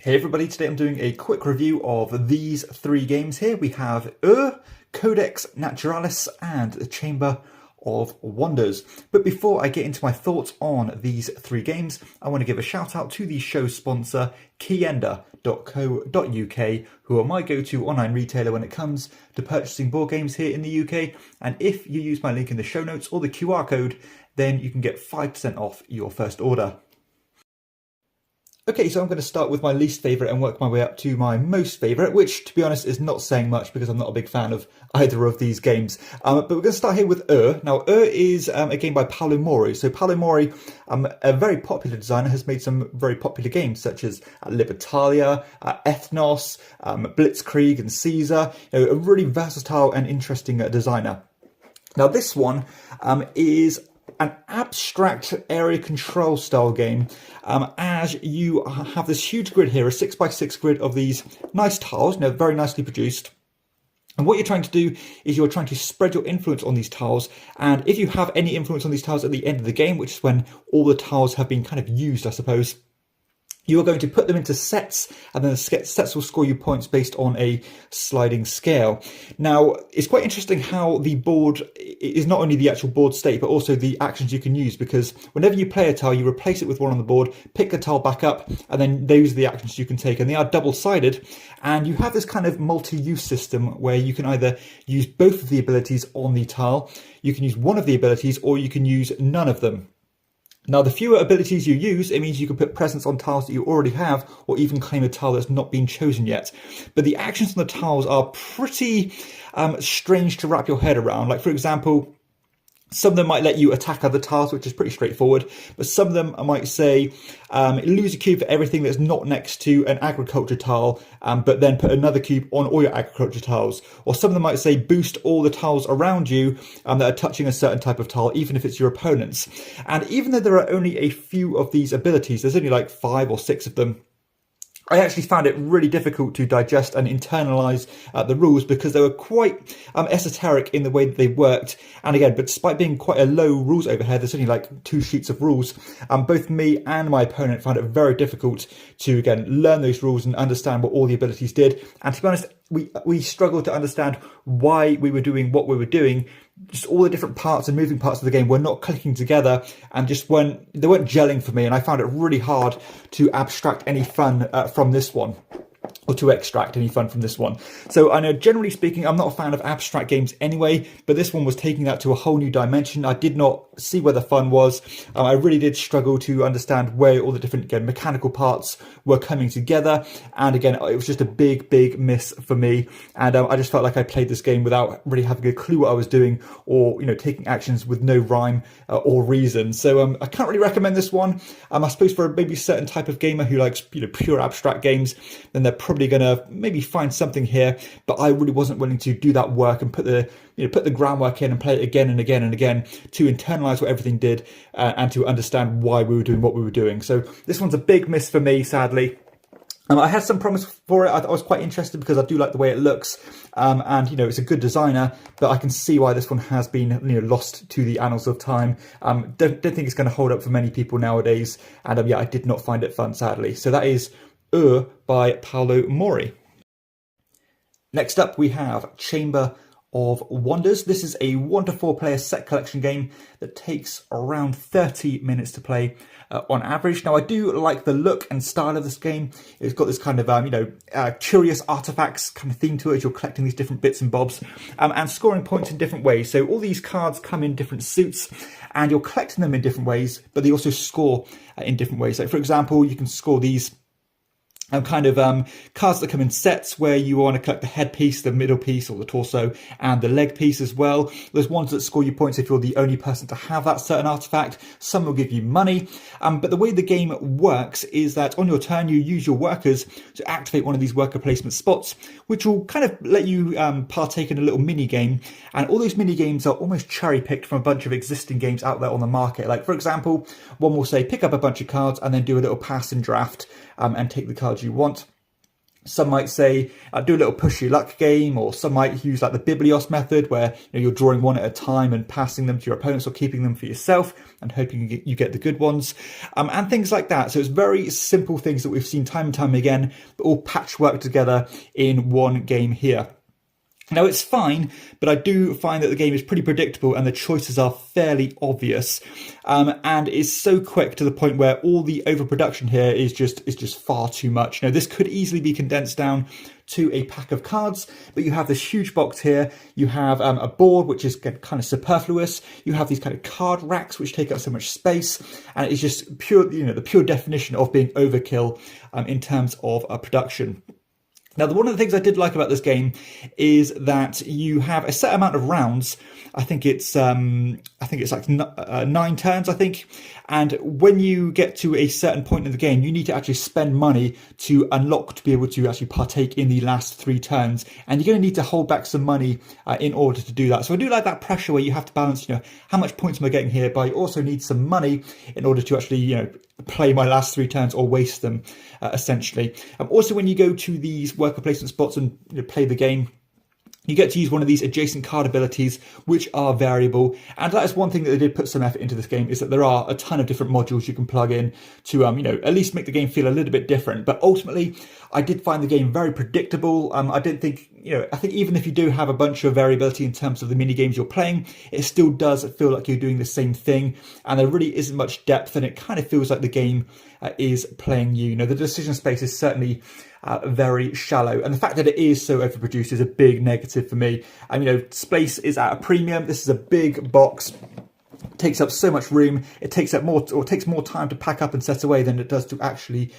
Hey everybody, today I'm doing a quick review of these three games here. We have Codex Naturalis and the Chamber of Wonders. But before I get into my thoughts on these three games, I want to give a shout out to the show sponsor, KIENDA.co.uk, who are my go-to online retailer when it comes to purchasing board games here in the UK. And if you use my link in the show notes or the QR code, then you can get 5% off your first order. Okay, so I'm going to start with my least favourite and work my way up to my most favourite, which, to be honest, is not saying much because I'm not a big fan of either of these games. But we're going to start here with Now, is a game by Paolo Mori. So Paolo Mori, a very popular designer, has made some very popular games such as Libertalia, Ethnos, Blitzkrieg and Caesar. A really versatile and interesting designer. Now, this one is an abstract area control style game, as you have this huge grid here, a 6x6 grid of these nice tiles, very nicely produced. And what you're trying to do is you're trying to spread your influence on these tiles. And if you have any influence on these tiles at the end of the game, which is when all the tiles have been kind of used, I suppose, you are going to put them into sets, and then the sets will score you points based on a sliding scale. Now, it's quite interesting how the board is not only the actual board state, but also the actions you can use, because whenever you play a tile, you replace it with one on the board, pick the tile back up, and then those are the actions you can take, and they are double-sided. And you have this kind of multi-use system where you can either use both of the abilities on the tile, you can use one of the abilities, or you can use none of them. Now, the fewer abilities you use, it means you can put presence on tiles that you already have, or even claim a tile that's not been chosen yet. But the actions on the tiles are pretty strange to wrap your head around. Like, for example, some of them might let you attack other tiles, which is pretty straightforward, but some of them I might say lose a cube for everything that's not next to an agriculture tile, but then put another cube on all your agriculture tiles. Or some of them might say boost all the tiles around you that are touching a certain type of tile, even if it's your opponent's. And even though there are only a few of these abilities, there's only like 5 or 6 of them, I actually found it really difficult to digest and internalize the rules because they were quite esoteric in the way that they worked. And again, but despite being quite a low rules overhead, there's only like 2 sheets of rules. Both me and my opponent found it very difficult to, again, learn those rules and understand what all the abilities did. And to be honest, we struggled to understand why we were doing what we were doing. Just all the different parts and moving parts of the game were not clicking together and they weren't gelling for me. And I found it really hard to abstract any fun from this one, or to extract any fun from this one. So I know, generally speaking, I'm not a fan of abstract games anyway, but this one was taking that to a whole new dimension. I did not see where the fun was. I really did struggle to understand where all the different, again, mechanical parts were coming together. And again, it was just a big miss for me. And I just felt like I played this game without really having a clue what I was doing, or, taking actions with no rhyme or reason. So I can't really recommend this one. I suppose for maybe a certain type of gamer who likes, pure abstract games, then they're probably going to maybe find something here. But I really wasn't willing to do that work and put the groundwork in and play it again and again and again to internalize what everything did and to understand why we were doing what we were doing. So this one's a big miss for me, sadly. I had some promise for it. I was quite interested because I do like the way it looks, and it's a good designer. But I can see why this one has been lost to the annals of time. Don't think it's going to hold up for many people nowadays. And yeah, I did not find it fun, sadly. So that is by Paolo Mori. Next up, we have Chamber of Wonders. This is a 1 to 4 player set collection game that takes around 30 minutes to play on average. Now, I do like the look and style of this game. It's got this kind of curious artifacts kind of theme to it as you're collecting these different bits and bobs, and scoring points in different ways. So all these cards come in different suits and you're collecting them in different ways, but they also score in different ways. So for example, you can score these cards that come in sets where you want to collect the headpiece, the middle piece or the torso, and the leg piece as well. There's ones that score you points if you're the only person to have that certain artifact. Some will give you money. But the way the game works is that on your turn, you use your workers to activate one of these worker placement spots, which will kind of let you partake in a little mini game. And all those mini games are almost cherry picked from a bunch of existing games out there on the market. Like, for example, one will say pick up a bunch of cards and then do a little pass and draft and take the cards you want. Some might say do a little push your luck game, or some might use like the Biblios method, where you're drawing one at a time and passing them to your opponents or keeping them for yourself and hoping you get the good ones, and things like that. So it's very simple things that we've seen time and time again, but all patchwork together in one game here. Now, it's fine, but I do find that the game is pretty predictable and the choices are fairly obvious, and is so quick to the point where all the overproduction here is just far too much. This could easily be condensed down to a pack of cards, but you have this huge box here. You have a board, which is kind of superfluous. You have these kind of card racks, which take up so much space, and it's just pure, the pure definition of being overkill in terms of production. Now, one of the things I did like about this game is that you have a set amount of rounds. I think it's like 9 turns, I think. And when you get to a certain point in the game, you need to actually spend money to unlock to be able to actually partake in the last 3 turns. And you're going to need to hold back some money in order to do that. So I do like that pressure where you have to balance, how much points am I getting here, but I also need some money in order to actually, play my last 3 turns or waste them, essentially. Also, when you go to these worker placement spots and play the game, you get to use one of these adjacent card abilities, which are variable. And that is one thing that they did put some effort into this game, is that there are a ton of different modules you can plug in to, at least make the game feel a little bit different. But ultimately, I did find the game very predictable. I didn't think, I think even if you do have a bunch of variability in terms of the mini games you're playing, it still does feel like you're doing the same thing. And there really isn't much depth, and it kind of feels like the game is playing you. The decision space is certainly very shallow, and the fact that it is so overproduced is a big negative for me. Space is at a premium. This is a big box. It takes up so much room. It takes more time to pack up and set away than it does to actually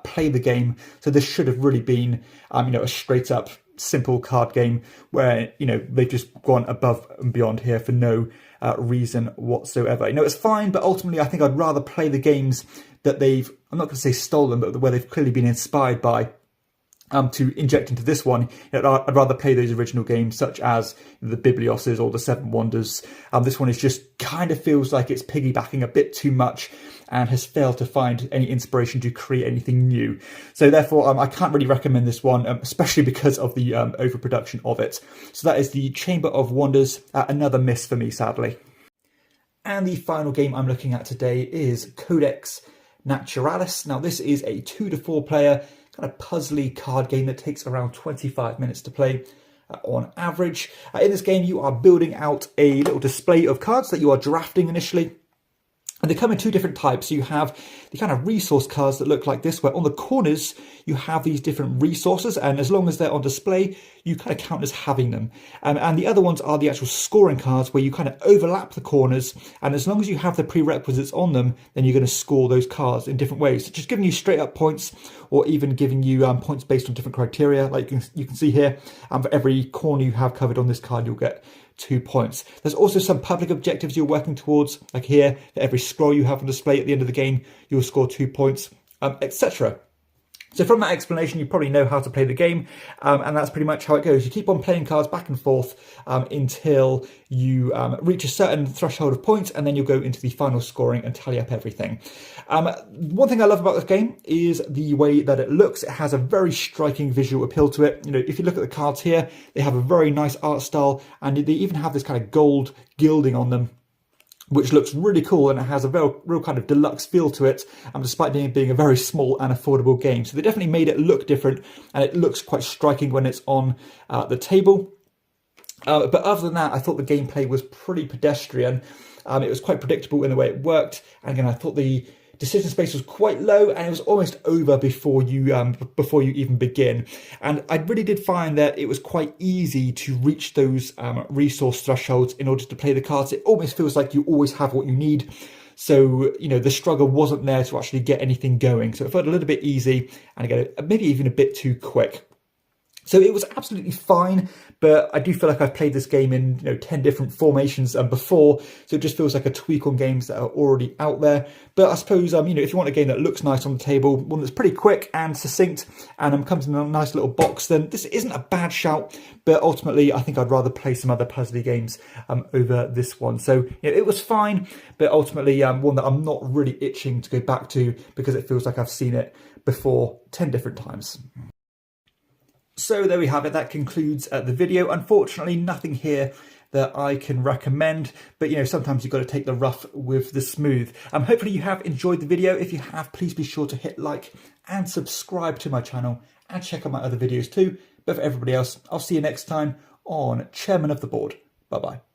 play the game. So this should have really been, a straight up simple card game where they've just gone above and beyond here for no reason whatsoever. It's fine, but ultimately I think I'd rather play the games that I'm not going to say stolen, but where they've clearly been inspired by, to inject into this one. I'd rather play those original games, such as the Biblioses or the Seven Wonders. This one is just kind of feels like it's piggybacking a bit too much and has failed to find any inspiration to create anything new. So therefore, I can't really recommend this one, especially because of the overproduction of it. So that is the Chamber of Wonders, another miss for me, sadly. And the final game I'm looking at today is Codex Naturalis. Now, this is a 2 to 4 player kind of puzzly card game that takes around 25 minutes to play on average. In this game, you are building out a little display of cards that you are drafting initially. And they come in 2 different types. You have the kind of resource cards that look like this, where on the corners you have these different resources, and as long as they're on display, you kind of count as having them. And the other ones are the actual scoring cards, where you kind of overlap the corners, and as long as you have the prerequisites on them, then you're going to score those cards in different ways, just giving you straight up points, or even giving you points based on different criteria. Like you can see here, for every corner you have covered on this card, you'll get 2 points. There's also some public objectives you're working towards, like here, for every scroll you have on display at the end of the game, you'll score 2 points, etc. So from that explanation, you probably know how to play the game, and that's pretty much how it goes. You keep on playing cards back and forth until you reach a certain threshold of points, and then you'll go into the final scoring and tally up everything. One thing I love about this game is the way that it looks. It has a very striking visual appeal to it. If you look at the cards here, they have a very nice art style, and they even have this kind of gold gilding on them, which looks really cool, and it has a real kind of deluxe feel to it, despite being a very small and affordable game. So they definitely made it look different, and it looks quite striking when it's on the table. But other than that, I thought the gameplay was pretty pedestrian. It was quite predictable in the way it worked, and again, I thought the decision space was quite low, and it was almost over before you even begin. And I really did find that it was quite easy to reach those resource thresholds in order to play the cards. It almost feels like you always have what you need. So, the struggle wasn't there to actually get anything going. So it felt a little bit easy, and again, maybe even a bit too quick. So it was absolutely fine, but I do feel like I've played this game in 10 different formations before, so it just feels like a tweak on games that are already out there. But I suppose if you want a game that looks nice on the table, one that's pretty quick and succinct, and comes in a nice little box, then this isn't a bad shout. But ultimately, I think I'd rather play some other puzzly games over this one. So it was fine, but ultimately one that I'm not really itching to go back to, because it feels like I've seen it before 10 different times. So there we have it. That concludes the video. Unfortunately, nothing here that I can recommend, but you know, sometimes you've got to take the rough with the smooth. Hopefully you have enjoyed the video. If you have, please be sure to hit like and subscribe to my channel and check out my other videos too. But for everybody else, I'll see you next time on Chairman of the Board. Bye bye.